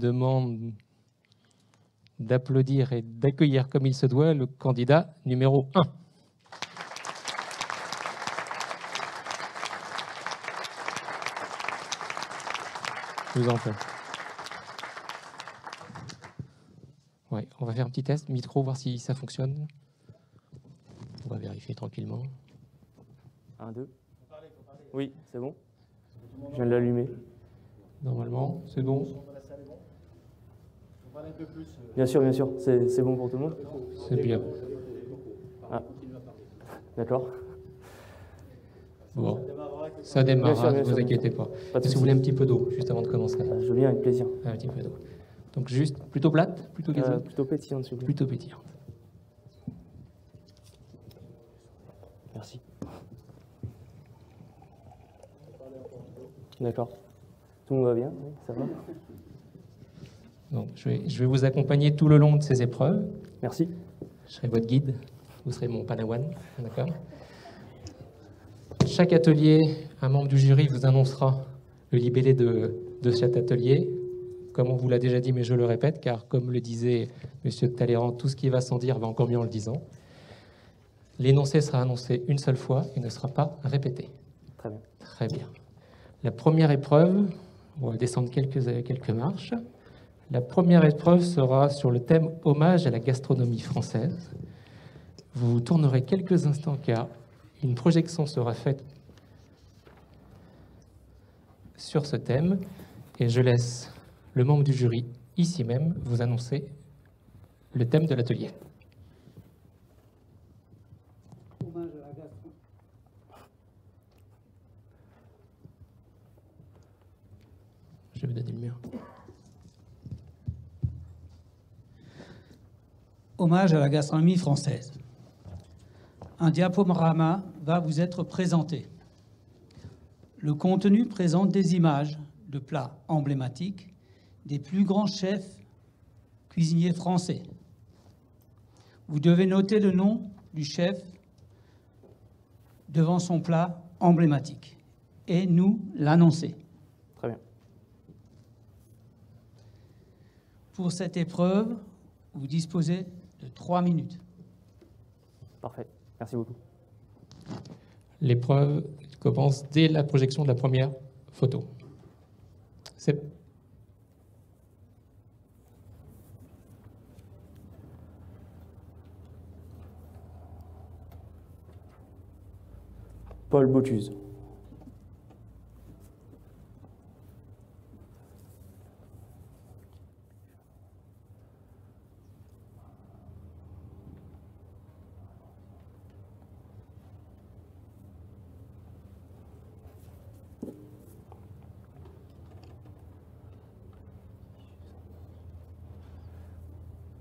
demande d'applaudir et d'accueillir comme il se doit le candidat numéro 1. Je vous en prie. Ouais, on va faire un petit test, micro, voir si ça fonctionne. On va vérifier tranquillement. 1, 2. Oui, c'est bon. Je viens de l'allumer. Normalement, c'est bon. Bien sûr, c'est bon pour tout le monde. C'est bien. Ah. D'accord. Bon, ça démarre, ne vous bien inquiétez sûr. pas. Pas de Est-ce que vous voulez un petit peu d'eau, juste avant de commencer? Je veux bien, avec plaisir. Un petit peu d'eau. Donc juste, plutôt plate, plutôt gazeuse? Plutôt pétillante, s'il vous plaît. Plutôt pétillante. Merci. D'accord. Tout le monde va bien? Oui, ça va? Donc, je vais vous accompagner tout le long de ces épreuves. Merci. Je serai votre guide, vous serez mon padawan, d'accord? Chaque atelier, un membre du jury vous annoncera le libellé de cet atelier. Comme on vous l'a déjà dit, mais je le répète, car comme le disait M. de Talleyrand, tout ce qui va sans dire va encore mieux en le disant. L'énoncé sera annoncé une seule fois et ne sera pas répété. Très bien. Très bien. La première épreuve, on va descendre quelques marches. La première épreuve sera sur le thème « Hommage à la gastronomie française ». Vous tournerez quelques instants car une projection sera faite sur ce thème et je laisse le membre du jury, ici même, vous annoncer le thème de l'atelier. Hommage à la gastronomie. Je vais vous donner le mur. Hommage à la gastronomie française. Un diaporama va vous être présenté. Le contenu présente des images de plats emblématiques des plus grands chefs cuisiniers français. Vous devez noter le nom du chef devant son plat emblématique et nous l'annoncer. Très bien. Pour cette épreuve, vous disposez de 3 minutes. Parfait. Merci beaucoup. L'épreuve commence dès la projection de la première photo. C'est Paul Bocuse.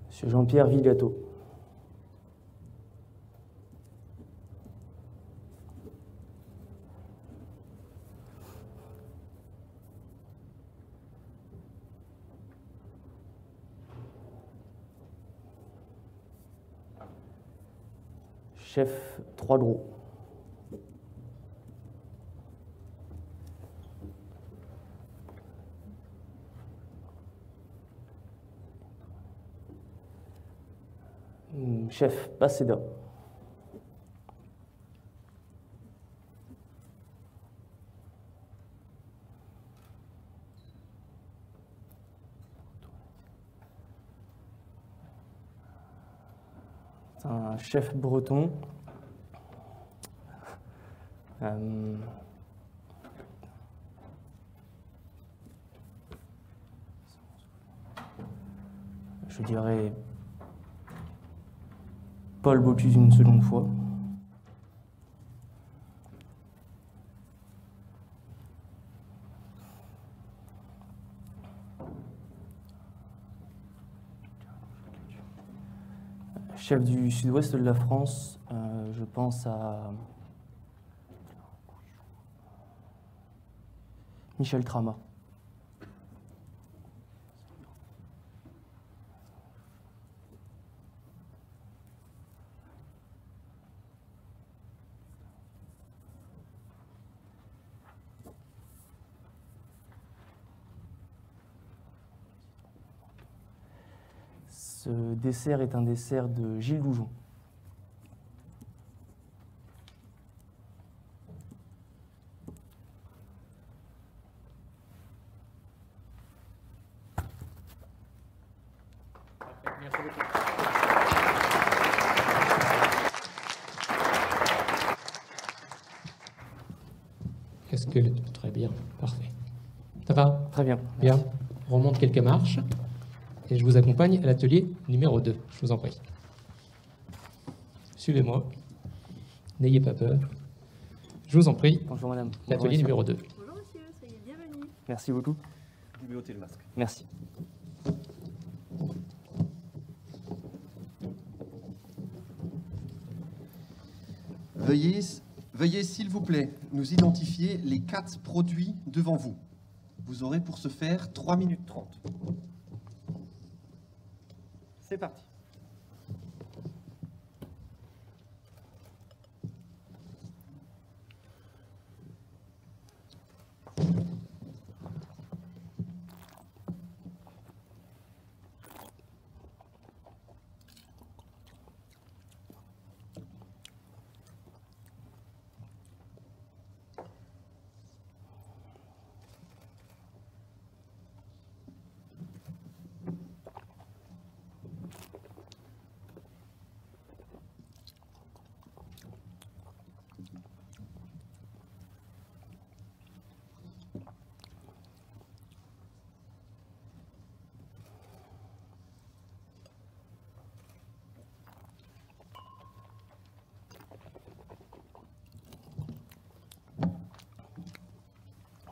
Monsieur Jean-Pierre Vigato. Chef Trois Gros. Chef Paceda. C'est un chef breton. Je dirais Paul Bocuse une seconde fois. Chef du sud-ouest de la France, je pense à Michel Trama. Ce dessert est un dessert de Gilles Goujon. Merci beaucoup. Est-ce que... Très bien, parfait. Ça va? Très bien. Bien. On remonte quelques marches et je vous accompagne à l'atelier numéro 2. Je vous en prie. Suivez-moi. N'ayez pas peur. Je vous en prie. Bonjour madame. Bonjour, L'atelier messieurs. numéro 2. Bonjour monsieur, soyez bienvenus. Merci beaucoup. Vous pouvez ôter le masque. Merci. Veuillez s'il vous plaît, nous identifier les 4 produits devant vous. Vous aurez pour ce faire 3 minutes 30. C'est parti.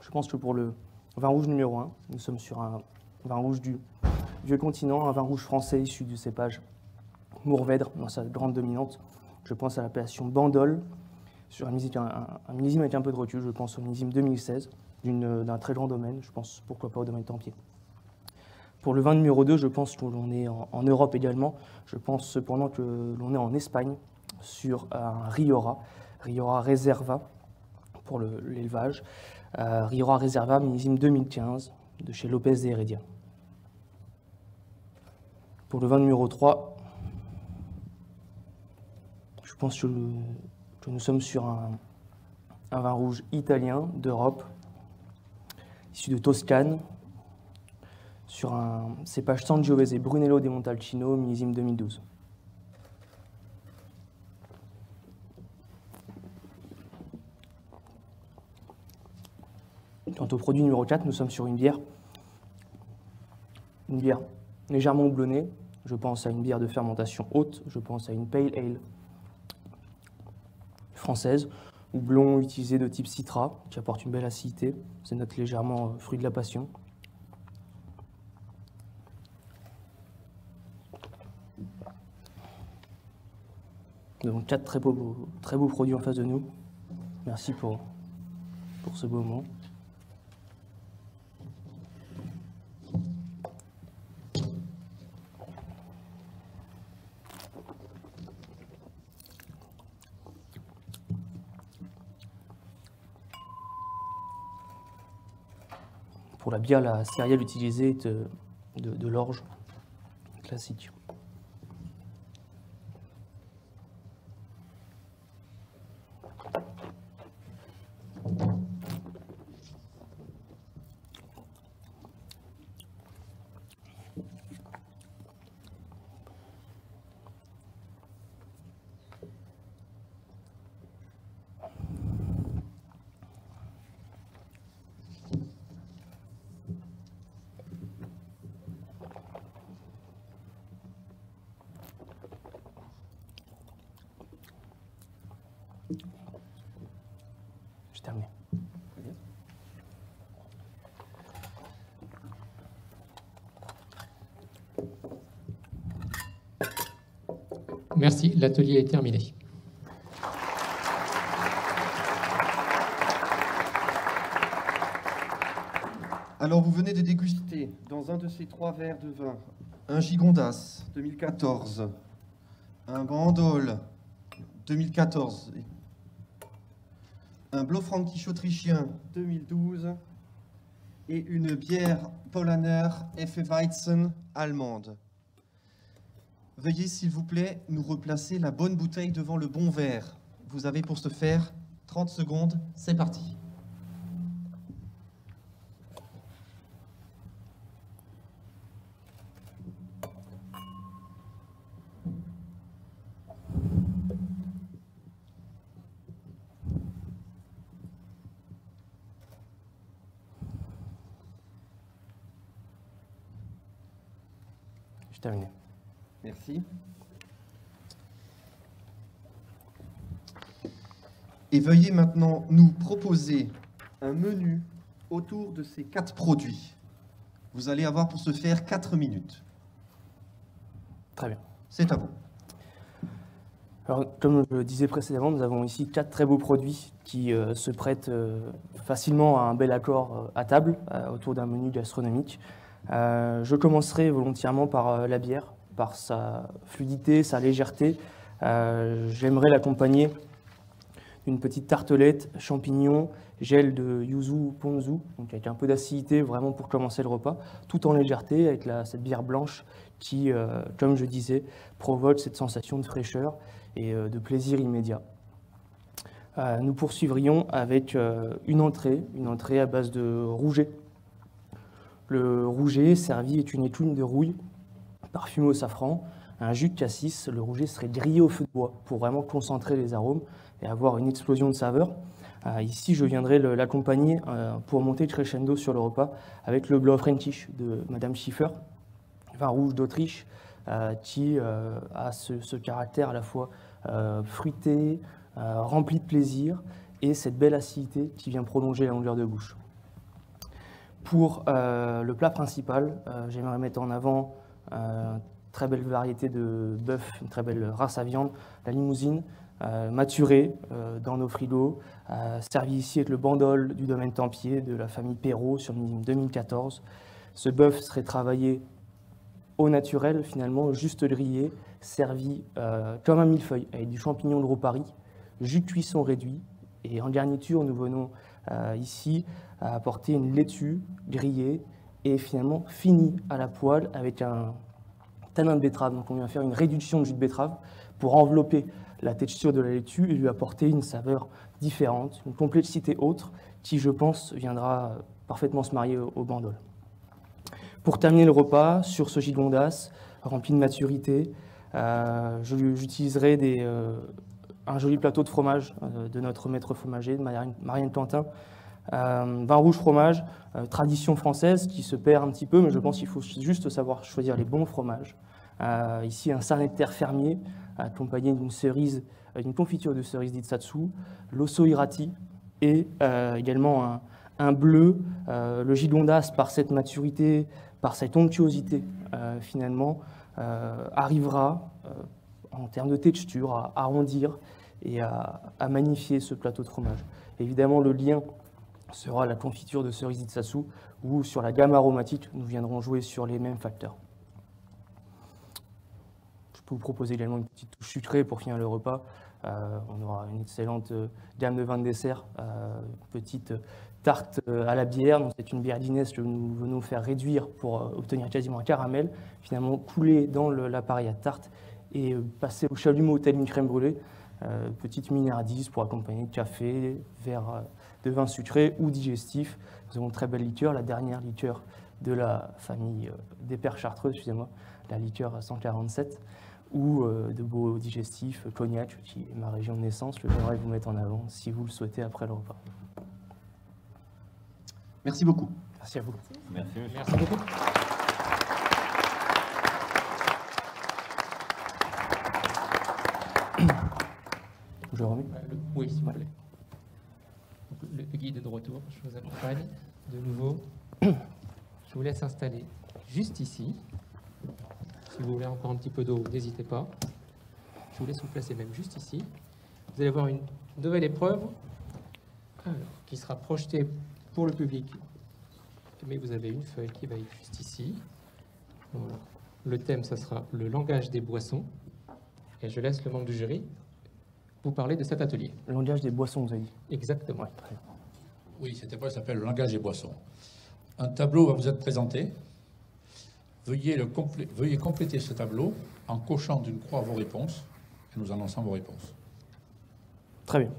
Je pense que pour le vin rouge numéro 1, nous sommes sur un vin rouge du vieux continent, un vin rouge français issu du cépage Mourvèdre dans sa grande dominante. Je pense à l'appellation Bandol, sur un millésime avec un peu de recul. Je pense au millésime 2016, d'un très grand domaine. Je pense pourquoi pas au domaine Tempier. Pour le vin numéro 2, je pense que l'on est en Europe également. Je pense cependant que l'on est en Espagne sur un Rioja Reserva pour l'élevage. Rioja Reserva, millésime 2015, de chez Lopez de Heredia. Pour le vin numéro 3, je pense que nous sommes sur un vin rouge italien d'Europe, issu de Toscane, sur un cépage Sangiovese Brunello de Montalcino, millésime 2012. Quant au produit numéro 4, nous sommes sur une bière légèrement houblonnée. Je pense à une bière de fermentation haute, je pense à une Pale Ale française, houblon utilisé de type Citra, qui apporte une belle acidité. C'est note légèrement fruit de la passion. Nous avons 4 très beaux produits en face de nous. Merci pour ce beau moment. Pour la bière, la céréale utilisée est de l'orge classique. J'ai terminé. Merci, l'atelier est terminé. Alors, vous venez de déguster dans un de ces 3 verres de vin un Gigondas 2014, un Bandol 2014, un Blaufränkisch autrichien 2012 et une bière Paulaner Hefeweizen allemande. veuillez s'il vous plaît nous replacer la bonne bouteille devant le bon verre. Vous avez pour ce faire 30 secondes, c'est parti. J'ai terminé. Merci. Et veuillez maintenant nous proposer un menu autour de ces 4 produits. Vous allez avoir pour ce faire 4 minutes. Très bien. C'est à vous. Alors, comme je le disais précédemment, nous avons ici 4 très beaux produits qui se prêtent facilement à un bel accord à table autour d'un menu gastronomique. Je commencerai volontièrement par la bière, par sa fluidité, sa légèreté. J'aimerais l'accompagner d'une petite tartelette, champignons, gel de yuzu ponzu, donc avec un peu d'acidité vraiment pour commencer le repas, tout en légèreté avec cette bière blanche qui, comme je disais, provoque cette sensation de fraîcheur et de plaisir immédiat. Nous poursuivrions avec une entrée à base de rouget. Le rouget servi est une écume de rouille parfumée au safran, un jus de cassis. Le rouget serait grillé au feu de bois pour vraiment concentrer les arômes et avoir une explosion de saveurs. Ici, je viendrai l'accompagner pour monter le crescendo sur le repas avec le Blaufränkisch de Madame Schiffer, vin rouge d'Autriche qui a ce caractère à la fois fruité, rempli de plaisir et cette belle acidité qui vient prolonger la longueur de bouche. Pour le plat principal, j'aimerais mettre en avant une très belle variété de bœuf, une très belle race à viande, la limousine, maturée dans nos frigos, servi ici avec le bandol du domaine Tempier de la famille Perrault sur le millésime 2014. Ce bœuf serait travaillé au naturel, finalement, juste grillé, servi comme un millefeuille avec du champignon de Ropari, jus de cuisson réduit. Et en garniture, nous venons ici à apporter une laitue grillée et finalement finie à la poêle avec un tanin de betterave. Donc on vient faire une réduction de jus de betterave pour envelopper la texture de la laitue et lui apporter une saveur différente, une complexité autre qui, je pense, viendra parfaitement se marier au bandol. Pour terminer le repas, sur ce gigondas rempli de maturité, j'utiliserai un joli plateau de fromage de notre maître fromager, de Marianne Plantin. Vin rouge fromage, tradition française qui se perd un petit peu, mais je pense qu'il faut juste savoir choisir les bons fromages. Ici, un sarnet de terre fermier, accompagné d'une confiture de cerise d'Itsatsu, l'osso hirati et également un bleu. Le gigondas, par cette maturité, par cette onctuosité, finalement, arrivera en termes de texture à arrondir et à magnifier ce plateau de fromage. Évidemment, le lien sera la confiture de cerise d'Itsatsu, où sur la gamme aromatique, nous viendrons jouer sur les mêmes facteurs. Je peux vous proposer également une petite touche sucrée pour finir le repas. On aura une excellente gamme de vins de dessert, petite tarte à la bière. C'est une bière d'Inès que nous venons faire réduire pour obtenir quasiment un caramel, finalement coulé dans l'appareil à tarte et passer au chalumeau tel une crème brûlée. Petite minardise pour accompagner de café, verre de vin sucré ou digestif. Nous avons une très belle liqueur, la dernière liqueur de la famille des Pères Chartreux, excusez-moi, la liqueur 147, ou de beaux digestifs, cognac, qui est ma région de naissance, je viendrai vous mettre en avant si vous le souhaitez après le repas. Merci beaucoup. Merci à vous. Merci. Merci beaucoup. Je remets. Oui, s'il vous plaît. Donc, le guide est de retour, je vous accompagne de nouveau. Je vous laisse installer juste ici. Si vous voulez encore un petit peu d'eau, n'hésitez pas. Je vous laisse vous placer même juste ici. Vous allez voir une nouvelle épreuve qui sera projetée pour le public. Mais vous avez une feuille qui va être juste ici. Voilà. Le thème, ça sera le langage des boissons. Et je laisse le membre du jury vous parler de cet atelier. Le langage des boissons, vous avez dit. Exactement. Ouais, très bien. Oui, cette épreuve s'appelle le langage des boissons. Un tableau va vous être présenté. Veuillez compléter ce tableau en cochant d'une croix vos réponses et nous annonçant vos réponses. Très bien.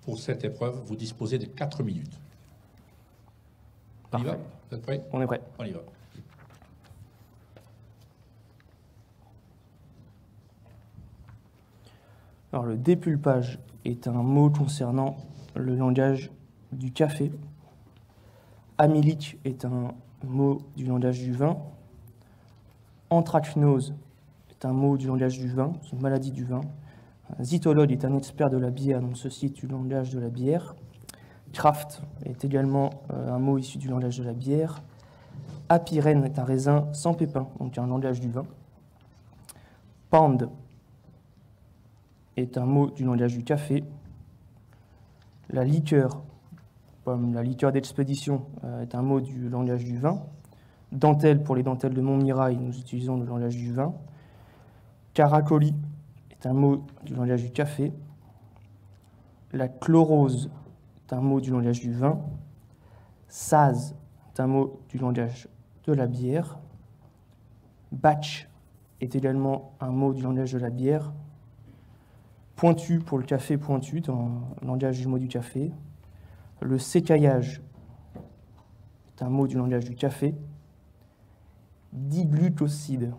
Pour cette épreuve, vous disposez de 4 minutes. On y va? Parfait. Vous êtes prêts? On est prêt. On y va. Alors, le dépulpage est un mot concernant le langage du café. Amylique est un mot du langage du vin. Anthracnose est un mot du langage du vin, c'est une maladie du vin. Zytologue est un expert de la bière, donc ceci est du langage de la bière. Kraft est également un mot issu du langage de la bière. Apirène est un raisin sans pépins, donc un langage du vin. Pand est un mot du langage du café. La liqueur, comme la liqueur d'expédition, est un mot du langage du vin. Dentelle, pour les dentelles de Montmirail, nous utilisons le langage du vin. Caracoli est un mot du langage du café. La chlorose est un mot du langage du vin. Saz est un mot du langage de la bière. Batch est également un mot du langage de la bière. Pointu pour le café pointu, dans le langage du mot du café. Le sécaillage est un mot du langage du café. Diglucoside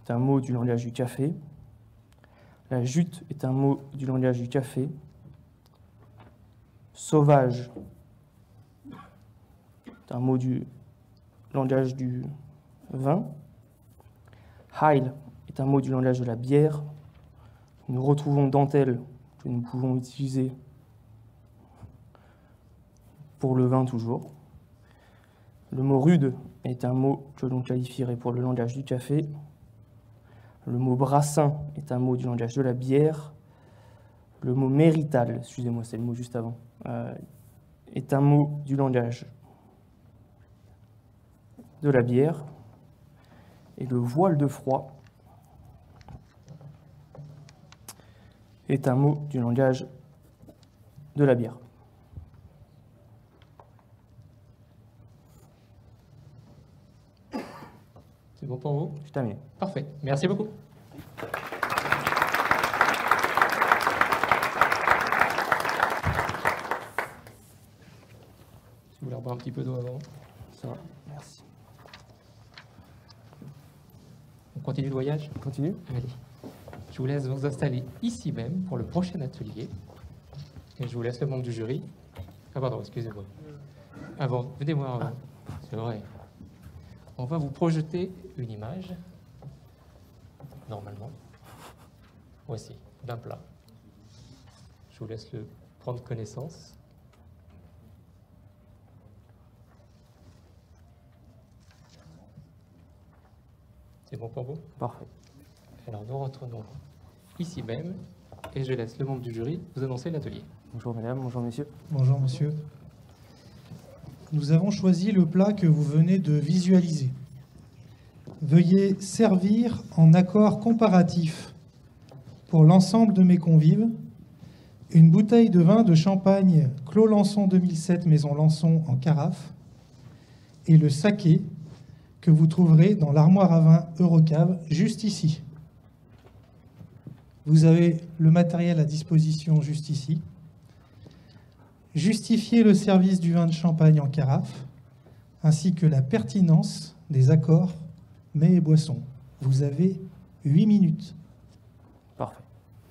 est un mot du langage du café. La jute est un mot du langage du café. Sauvage est un mot du langage du vin. Heil est un mot du langage de la bière. Nous retrouvons dentelle que nous pouvons utiliser pour le vin toujours. Le mot rude est un mot que l'on qualifierait pour le langage du café. Le mot brassin est un mot du langage de la bière. Le mot mérital, excusez-moi, c'est le mot juste avant, est un mot du langage de la bière. Et le voile de froid est un mot du langage de la bière. C'est bon pour vous? Je termine. Parfait. Merci beaucoup. Si vous voulez boire un petit peu d'eau avant. Ça va, merci. On continue le voyage? On continue? Allez. Je vous laisse vous installer ici même pour le prochain atelier. Et je vous laisse le membre du jury. Ah pardon, excusez-moi. Avant, venez voir avant. C'est vrai. On va vous projeter une image, normalement. Voici, d'un plat. Je vous laisse le prendre connaissance. C'est bon pour vous? Parfait. Alors nous retournons ici même et je laisse le membre du jury vous annoncer l'atelier. Bonjour madame, bonjour monsieur. Bonjour monsieur. Nous avons choisi le plat que vous venez de visualiser. Veuillez servir en accord comparatif pour l'ensemble de mes convives une bouteille de vin de champagne Clos Lançon 2007 Maison Lançon en carafe et le saké que vous trouverez dans l'armoire à vin Eurocave juste ici. Vous avez le matériel à disposition juste ici. Justifiez le service du vin de champagne en carafe, ainsi que la pertinence des accords mets et boissons. Vous avez 8 minutes. Parfait.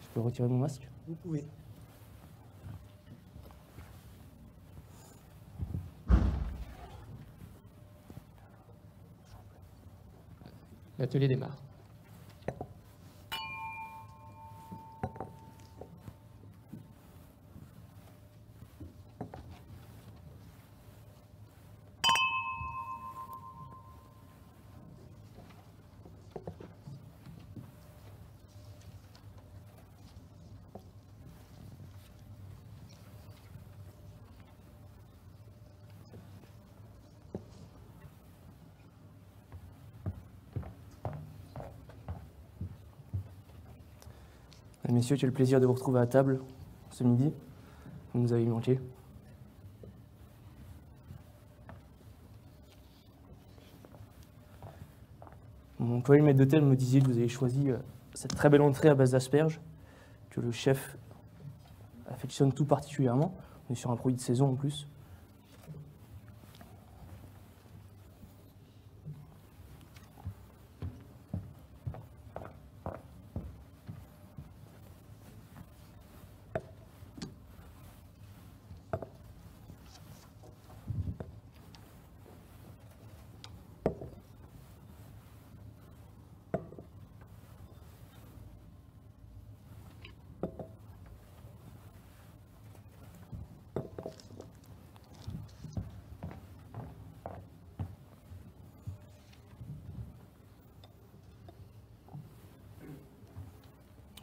Je peux retirer mon masque? Vous pouvez. L'atelier démarre. Messieurs, j'ai le plaisir de vous retrouver à table ce midi. Vous nous avez manqué. Mon collègue maître d'hôtel me disait que vous avez choisi cette très belle entrée à base d'asperges, que le chef affectionne tout particulièrement. On est sur un produit de saison en plus.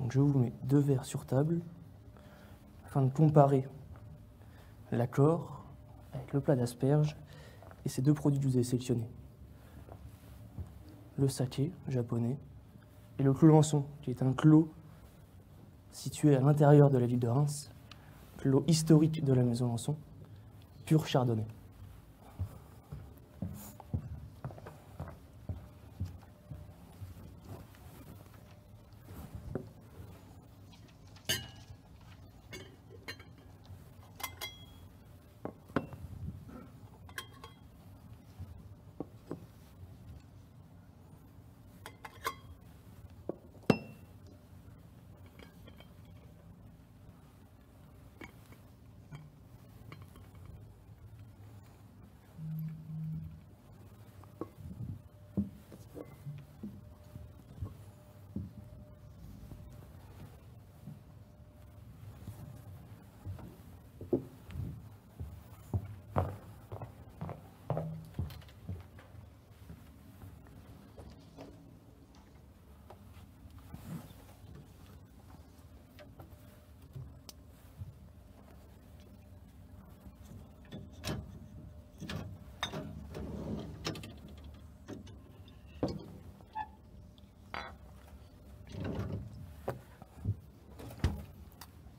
Donc je vous mets 2 verres sur table afin de comparer l'accord avec le plat d'asperges et ces 2 produits que vous avez sélectionnés. Le saké japonais et le clos Lançon, qui est un clos situé à l'intérieur de la ville de Reims, clos historique de la maison Lançon, pur chardonnay.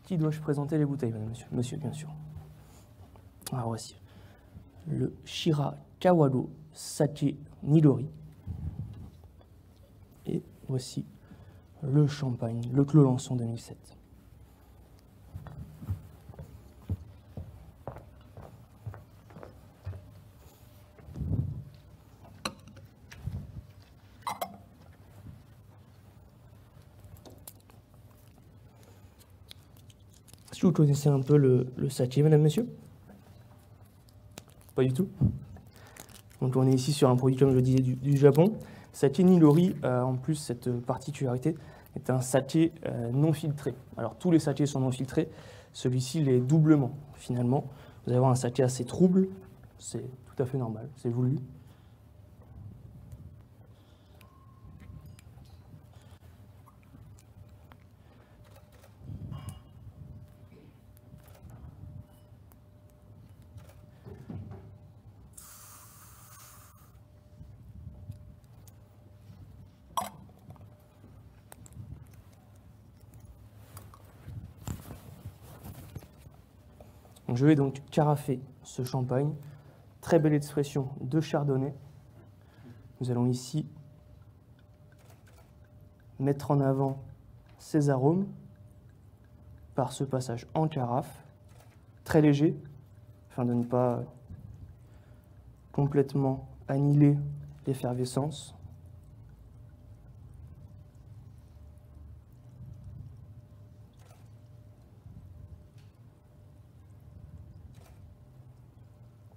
Qui dois-je présenter les bouteilles, madame, monsieur? Monsieur, bien sûr. Alors voici le Shira Kawado Sake Nidori. Et voici le champagne, le Clos Lançon 2007. Est-ce que vous connaissez un peu le saké, madame, monsieur? Pas du tout. Donc on est ici sur un produit, comme je le disais, du Japon. Saké Nidori a en plus cette particularité, est un saké non filtré. Alors tous les sakés sont non filtrés, celui-ci l'est doublement finalement. Vous allez avoir un saké assez trouble, c'est tout à fait normal, c'est voulu. Je vais donc carafer ce champagne. Très belle expression de chardonnay. Nous allons ici mettre en avant ces arômes par ce passage en carafe, très léger, afin de ne pas complètement annihiler l'effervescence.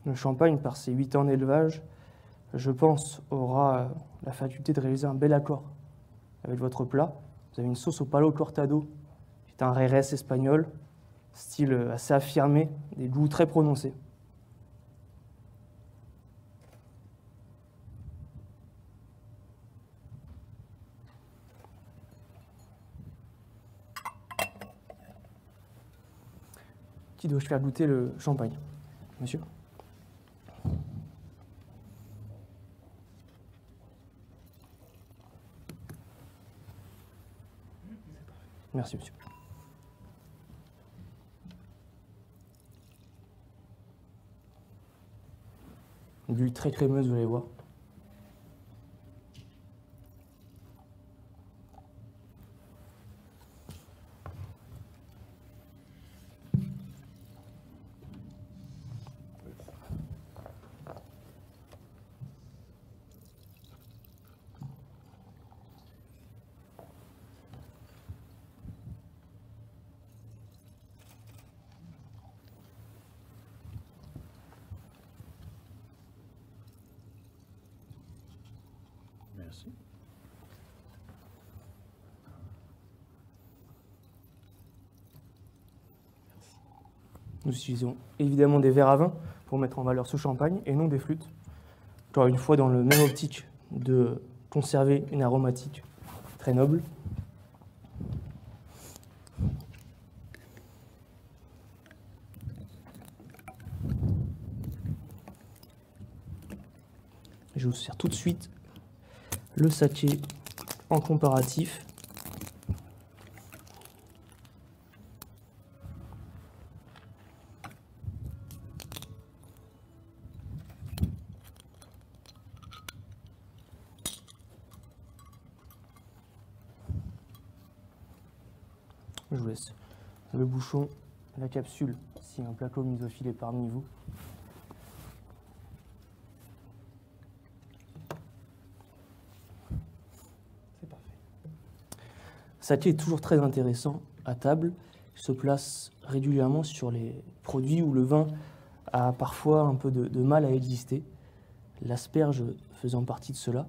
Le champagne, par ses 8 ans d'élevage, je pense, aura la faculté de réaliser un bel accord avec votre plat. Vous avez une sauce au palo cortado, qui est un Jerez espagnol, style assez affirmé, des goûts très prononcés. Qui dois-je faire goûter le champagne, monsieur? Merci, monsieur. Une bulle très crémeuse, vous allez voir. Merci. Nous utilisons évidemment des verres à vin pour mettre en valeur ce champagne et non des flûtes. Encore une fois, dans le même optique de conserver une aromatique très noble. Je vous sers tout de suite le saké en comparatif. Je vous laisse le bouchon, la capsule, si un plateau misophile est parmi vous. C'est parfait. Saké est toujours très intéressant à table. Il se place régulièrement sur les produits où le vin a parfois un peu de mal à exister. L'asperge faisant partie de cela.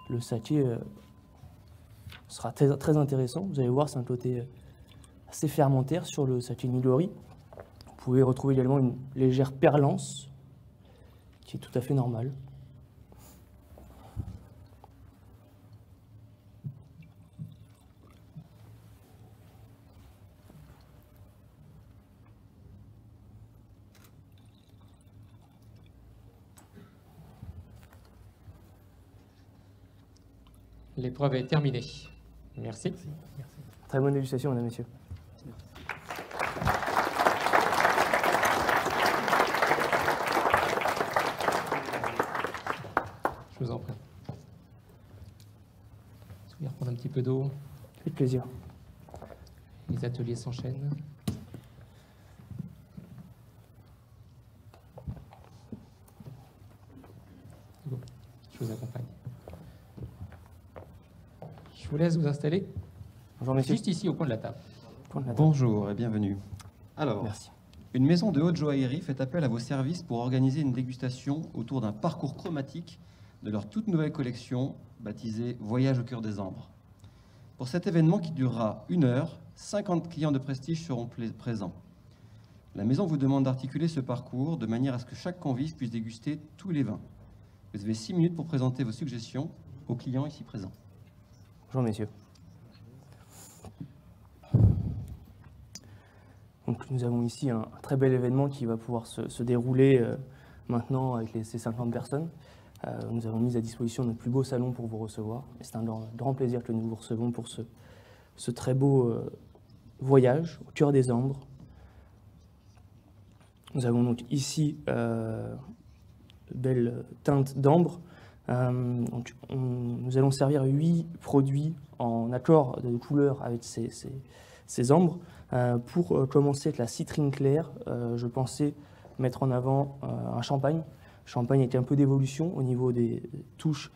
Le saké sera très intéressant. Vous allez voir, c'est un côté assez fermentaire sur le saké Nigori. Vous pouvez retrouver également une légère perlance qui est tout à fait normale. L'épreuve est terminée. Merci. Très bonne dégustation, mesdames et messieurs. Je vous en prie. Je vais reprendre un petit peu d'eau. Avec plaisir. Les ateliers s'enchaînent. Bon, je vous accompagne. Je vous laisse vous installer Bonjour, messieurs. juste ici au coin de la table. Bonjour et bienvenue. Alors, Merci. une maison de haute joaillerie fait appel à vos services pour organiser une dégustation autour d'un parcours chromatique de leur toute nouvelle collection baptisée Voyage au cœur des Ambres. Pour cet événement qui durera 1 heure, 50 clients de prestige seront présents. La maison vous demande d'articuler ce parcours de manière à ce que chaque convive puisse déguster tous les vins. Vous avez 6 minutes pour présenter vos suggestions aux clients ici présents. Bonjour, messieurs. Donc, nous avons ici un très bel événement qui va pouvoir se dérouler maintenant avec ces 50 personnes. Nous avons mis à disposition notre plus beau salon pour vous recevoir. Et c'est un grand plaisir que nous vous recevons pour ce très beau voyage au cœur des Ambres. Nous avons donc ici belle teinte d'ambre. Nous allons servir 8 produits en accord de couleur avec ces ambres. Pour commencer avec la citrine claire, je pensais mettre en avant un champagne. Champagne était un peu d'évolution au niveau des touches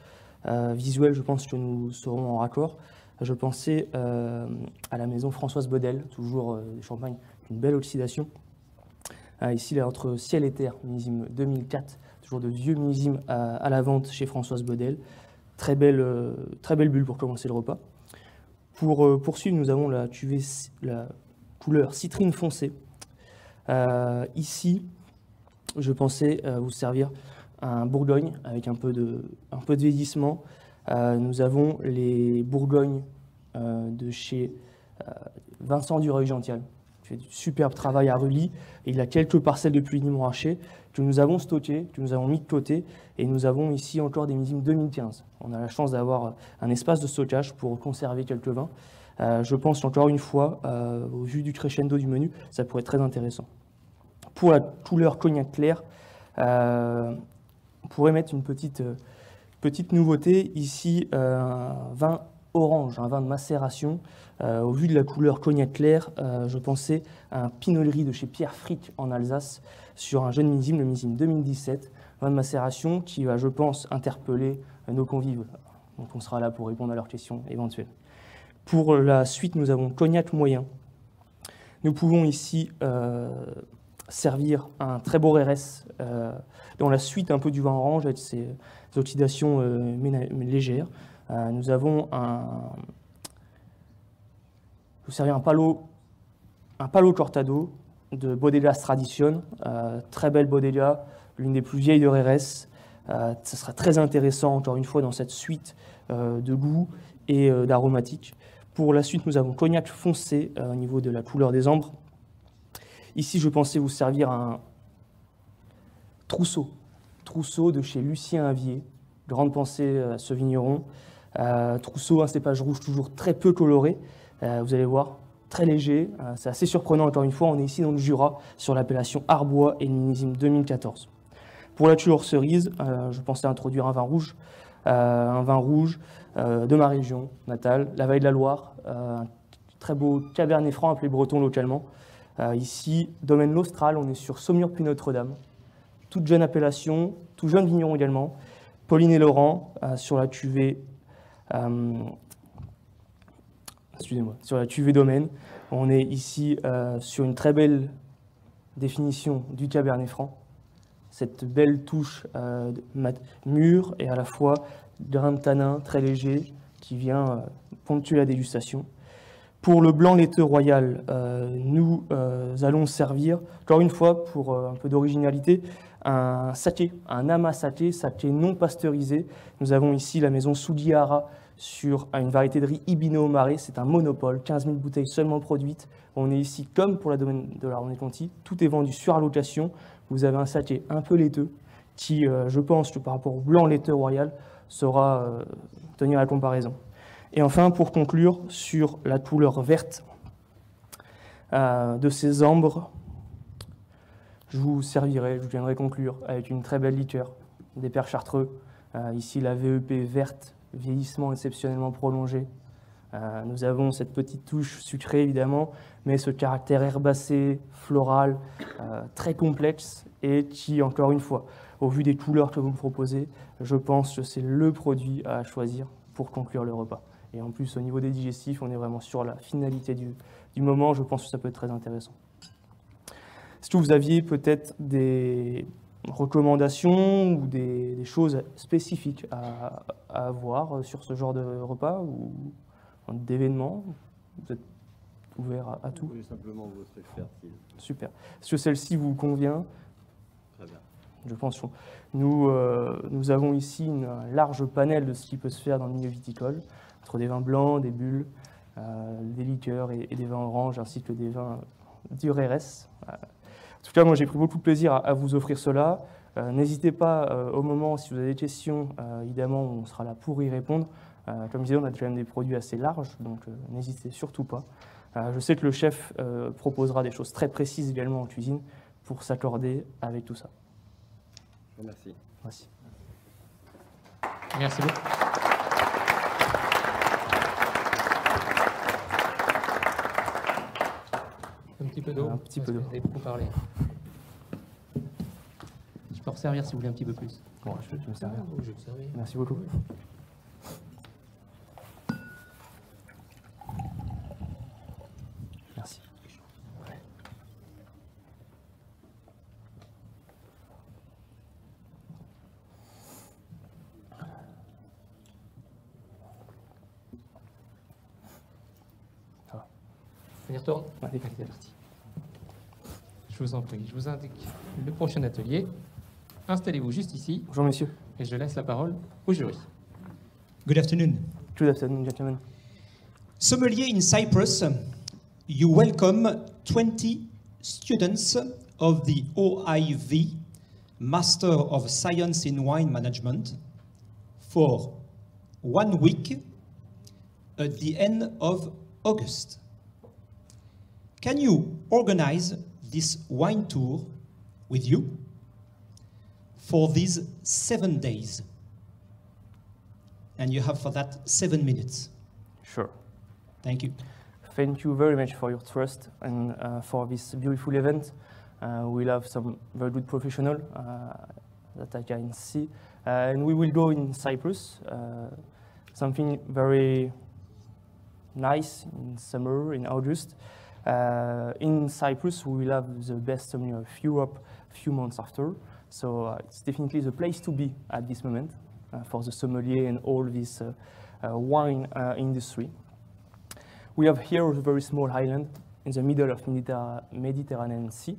visuelles, je pense que nous serons en raccord. Je pensais à la maison Françoise Bodel, toujours des champagnes, une belle oxydation. Ici, là, entre ciel et terre, millésime 2004, toujours de vieux millésimes à la vente chez Françoise Bodel. Très belle bulle pour commencer le repas. Pour poursuivre, nous avons la cuvée, la couleur citrine foncée. Ici, je pensais vous servir un Bourgogne avec un peu de vieillissement. Nous avons les Bourgognes de chez Vincent Dureuil-Gential, qui fait du superbe travail à Rully. Il a quelques parcelles de Puligny-Montrachet que nous avons stockées, que nous avons mis de côté. Et nous avons ici encore des millésimes 2015. On a la chance d'avoir un espace de stockage pour conserver quelques vins. Je pense encore une fois, au vu du crescendo du menu, ça pourrait être très intéressant. Pour la couleur cognac clair, on pourrait mettre une petite nouveauté. Ici, un vin orange, un vin de macération. Au vu de la couleur cognac clair, je pensais à un Pinot Gris de chez Pierre Frick en Alsace sur un jeune millésime, le millésime 2017. Vin de macération qui va, je pense, interpeller nos convives. Donc on sera là pour répondre à leurs questions éventuelles. Pour la suite, nous avons cognac moyen. Nous pouvons ici servir un très beau RS dans la suite un peu du vin orange avec ses oxydations légères. Nous avons je vous servir un palo cortado de Bodegas Tradition, très belle Bodega, l'une des plus vieilles de Jerez. Ça sera très intéressant, encore une fois, dans cette suite de goût et d'aromatiques. Pour la suite, nous avons cognac foncé au niveau de la couleur des ambres. Ici, je pensais vous servir un Trousseau de chez Lucien Avier. Grande pensée à ce vigneron. Trousseau, un cépage rouge toujours très peu coloré. Vous allez voir, très léger. C'est assez surprenant, encore une fois. On est ici dans le Jura, sur l'appellation Arbois et le millésime 2014. Pour la Tudor cerise, je pensais introduire un vin rouge de ma région natale, la Vallée de la Loire, un très beau Cabernet Franc appelé breton localement. Ici, domaine l'Austral, on est sur Saumur puis Notre-Dame. Toute jeune appellation, tout jeune vigneron également. Pauline et Laurent sur la cuvée, sur la cuvée domaine. On est ici sur une très belle définition du Cabernet Franc. Cette belle touche mûre et à la fois grain de tanin très léger qui vient ponctuer la dégustation. Pour le blanc laiteux royal, nous allons servir, encore une fois, pour un peu d'originalité, un saké, un ama saké non pasteurisé. Nous avons ici la maison Sugihara sur une variété de riz Ibino Mare. C'est un monopole, 15 000 bouteilles seulement produites. On est ici, comme pour la domaine de la René-Conti, tout est vendu sur allocation. Vous avez un saké un peu laiteux qui, je pense, que par rapport au blanc laiteux royal, saura tenir la comparaison. Et enfin, pour conclure, sur la couleur verte de ces ambres, je vous viendrai conclure avec une très belle liqueur des pères chartreux. Ici, la VEP verte, vieillissement exceptionnellement prolongé. Nous avons cette petite touche sucrée, évidemment, mais ce caractère herbacé, floral, très complexe et qui, encore une fois, au vu des couleurs que vous me proposez, je pense que c'est le produit à choisir pour conclure le repas. Et en plus, au niveau des digestifs, on est vraiment sur la finalité du moment. Je pense que ça peut être très intéressant. Est-ce que vous aviez peut-être des recommandations ou des choses spécifiques à avoir sur ce genre de repas ou d'événements? Vous êtes ouvert à tout? Oui, simplement votre expertise. Super. Est-ce que celle-ci vous convient? Très bien. Je pense que nous avons ici un large panel de ce qui peut se faire dans le milieu viticole, entre des vins blancs, des bulles, des liqueurs et des vins oranges, ainsi que des vins du Jerez. En tout cas, moi, j'ai pris beaucoup de plaisir à vous offrir cela. N'hésitez pas, au moment, si vous avez des questions, évidemment, on sera là pour y répondre. Comme je disais, on a quand même des produits assez larges, donc n'hésitez surtout pas. Je sais que le chef proposera des choses très précises également en cuisine pour s'accorder avec tout ça. Merci. Merci. Merci beaucoup. Un petit peu d'eau. Un petit peu d'eau. Vous avez beaucoup parlé. Je peux en servir si vous voulez un petit peu plus. Bon, je vais te me servir. Je vais te servir. Merci beaucoup. Merci. On y retourne? Allez. C'est parti. Je vous en prie, je vous indique le prochain atelier. Installez-vous juste ici Bonjour, messieurs. et je laisse la parole au jury. Good afternoon. Good afternoon, gentlemen. Sommelier in Cyprus, you welcome 20 students of the OIV, Master of Science in Wine Management, for 1 week at the end of August. Can you organize this wine tour with you for these 7 days? And you have for that 7 minutes. Sure. Thank you. Thank you very much for your trust and for this beautiful event. We'll have some very good professionals that I can see. And we will go in Cyprus, something very nice in summer, in August. In Cyprus, we will have the best sommelier of Europe a few months after. So it's definitely the place to be at this moment for the sommelier and all these wine industry. We have here a very small island in the middle of Mediterranean Sea,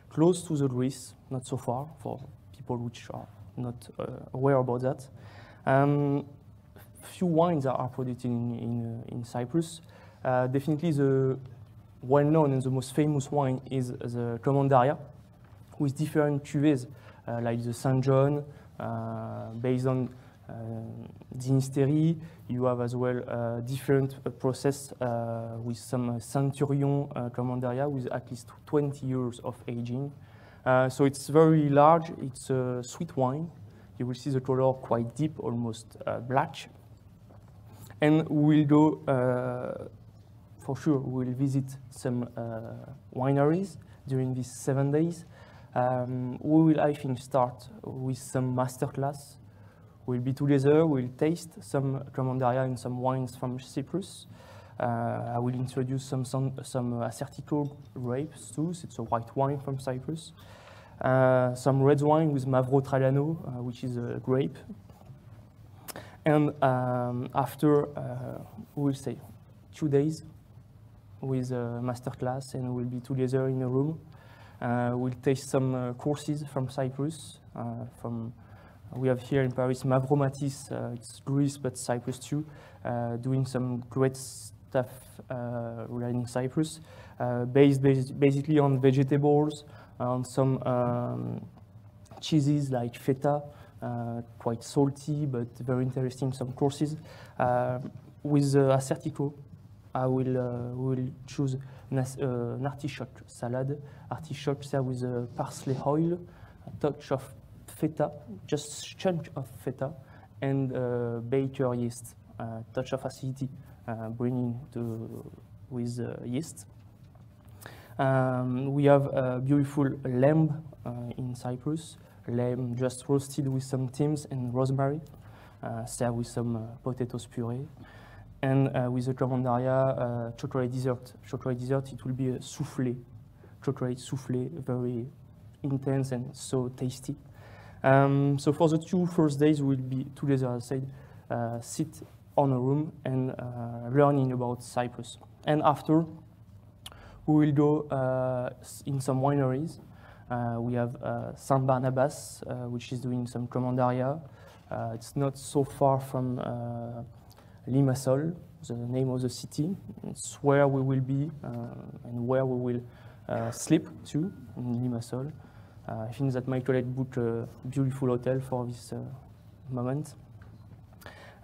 close to the Greece, not so far for people which are not aware about that. Few wines are produced in Cyprus. Definitely the well-known and the most famous wine is the Commandaria, with different cuvées like the Saint John, based on Dinisterie. You have as well different process with some Centurion Commandaria with at least 20 years of aging. So it's very large, it's a sweet wine. You will see the color quite deep, almost black. And we'll go, for sure, we'll visit some wineries during these 7 days. We will, I think, start with some masterclass. We'll be together, we'll taste some Commandaria and some wines from Cyprus. I will introduce some Assertico grapes too, it's a white wine from Cyprus. Some red wine with Mavro Traiano, which is a grape. And after, we'll stay 2 days with a masterclass, and we'll be together in a room. We'll taste some courses from Cyprus. We have here in Paris Mavromatis, it's Greece but Cyprus too, doing some great stuff regarding Cyprus, based basically on vegetables, on some cheeses like feta, quite salty but very interesting, some courses. With Assertico, I will choose an artichoke salad. Artichoke served with parsley oil, a touch of feta, just chunk of feta, and baker yeast, touch of acidity, bringing with yeast. We have a beautiful lamb in Cyprus, lamb just roasted with some thyme and rosemary, served with some potatoes puree. And with the Commandaria chocolate dessert. Chocolate dessert, it will be a soufflé, chocolate soufflé, very intense and so tasty. So for the 2 first days, we'll be together, as I said, sit on a room and learning about Cyprus. And after, we will go in some wineries. We have Saint Barnabas, which is doing some Commandaria. It's not so far from Limassol, the name of the city. It's where we will be and where we will sleep too, in Limassol. I think that my colleague booked a beautiful hotel for this moment.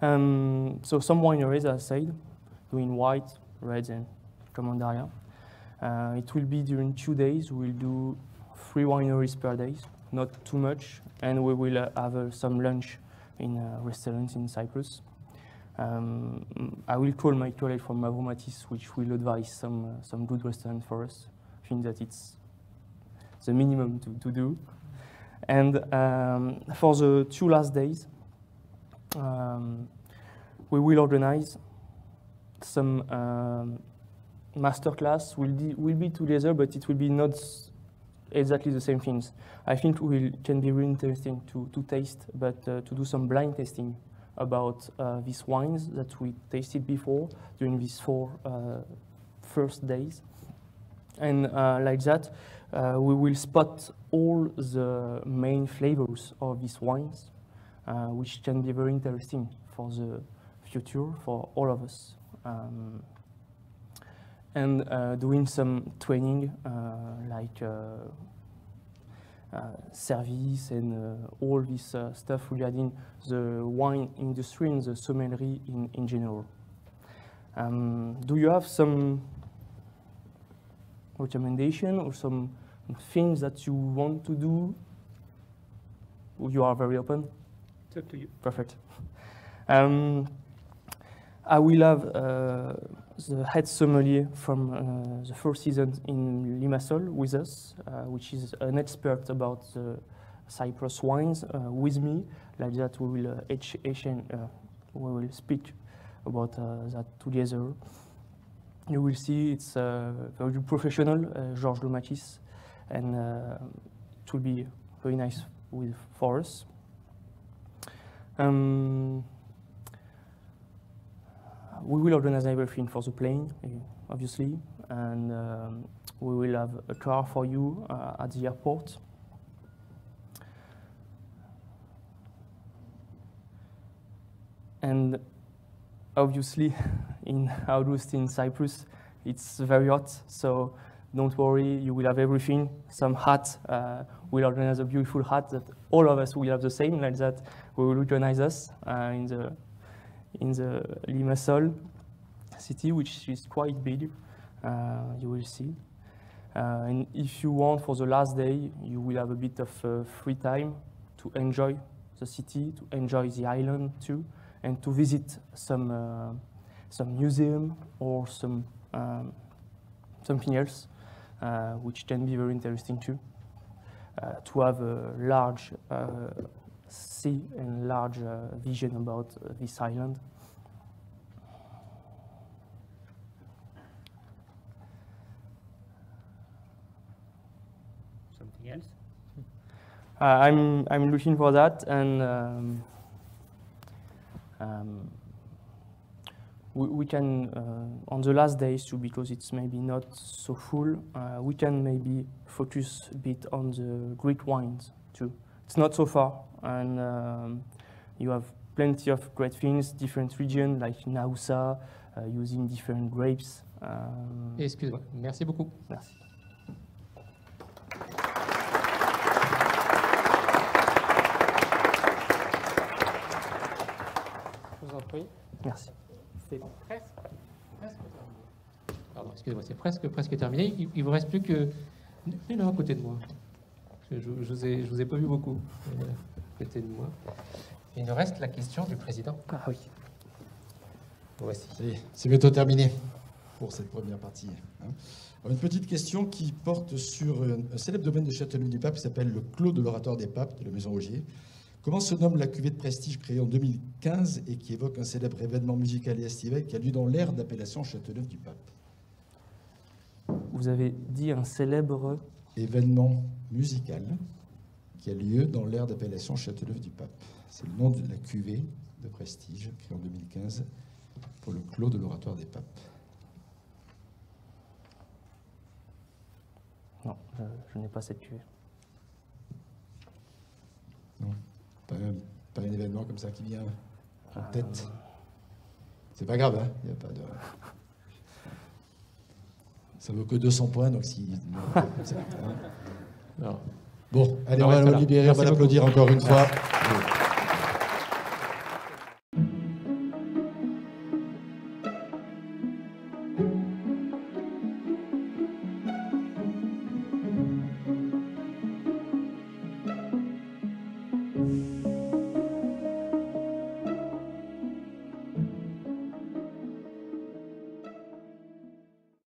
So some wineries, as I said, doing white, red, and Commandaria. It will be during 2 days. We'll do 3 wineries per day, not too much, and we will have some lunch in restaurants in Cyprus. I will call my colleague from Mavromatis, which will advise some good restaurant for us. I think that it's the minimum to do. And for the 2 last days, we will organize some masterclass. We'll be together, but it will be not exactly the same things. I think can be really interesting to taste, but to do some blind tasting about these wines that we tasted before during these 4 first days. And like that, we will spot all the main flavors of these wines, which can be very interesting for the future for all of us. And doing some training like service and all this stuff regarding the wine industry and the sommelier in general. Do you have some recommendation or some things that you want to do? You are very open? It's up to you. Perfect. I will have the head sommelier from the 4th season in Limassol with us, which is an expert about the Cyprus wines with me. Like that, we will speak about that together. You will see it's very professional, Georges Lomatis, and it will be very nice for us. We will organize everything for the plane, obviously, and we will have a car for you at the airport. And obviously, in August in Cyprus, it's very hot, so don't worry, you will have everything. Some hat, we'll organize a beautiful hat that all of us will have the same, like that we will recognize us in the Limassol city, which is quite big, you will see. And if you want, for the last day, you will have a bit of free time to enjoy the city, to enjoy the island too, and to visit some museum or something else, which can be very interesting too. To have a large sea and large vision about this island. Something else? I'm looking for that, and we can, on the last days too, because it's maybe not so full, we can maybe focus a bit on the Greek wines too. It's not so far, and you have plenty of great things, different regions like Naoussa, using different grapes. Excusez-moi, merci beaucoup. Merci. Je vous en prie. Merci. C'est presque terminé. Pardon, excusez-moi, c'est presque terminé. Il vous reste plus que... Venez là, à côté de moi. Je vous ai pas vu beaucoup. À côté de moi. Il nous reste la question du président. Ah oui. Voici. C'est bientôt terminé pour cette première partie. Alors, une petite question qui porte sur un célèbre domaine de Châteauneuf-du-Pape qui s'appelle le Clos de l'Oratoire des Papes de la Maison Augier. Comment se nomme la cuvée de prestige créée en 2015 et qui évoque un célèbre événement musical et estival qui a lieu dans l'aire d'appellation Châteauneuf-du-Pape? Vous avez dit un célèbre... Événement musical qui a lieu dans l'aire d'appellation Châteauneuf-du-Pape. C'est le nom de la cuvée de prestige créée en 2015 pour le Clos de l'Oratoire des Papes. Non, je n'ai pas cette cuvée. Non, pas un événement comme ça qui vient en tête. C'est pas grave, hein, il n'y a pas de... Ça vaut que 200 points, donc si... Non. Bon, allez, Non, on va reste le là. libérer, on Merci va l'applaudir beaucoup. encore une fois. Merci.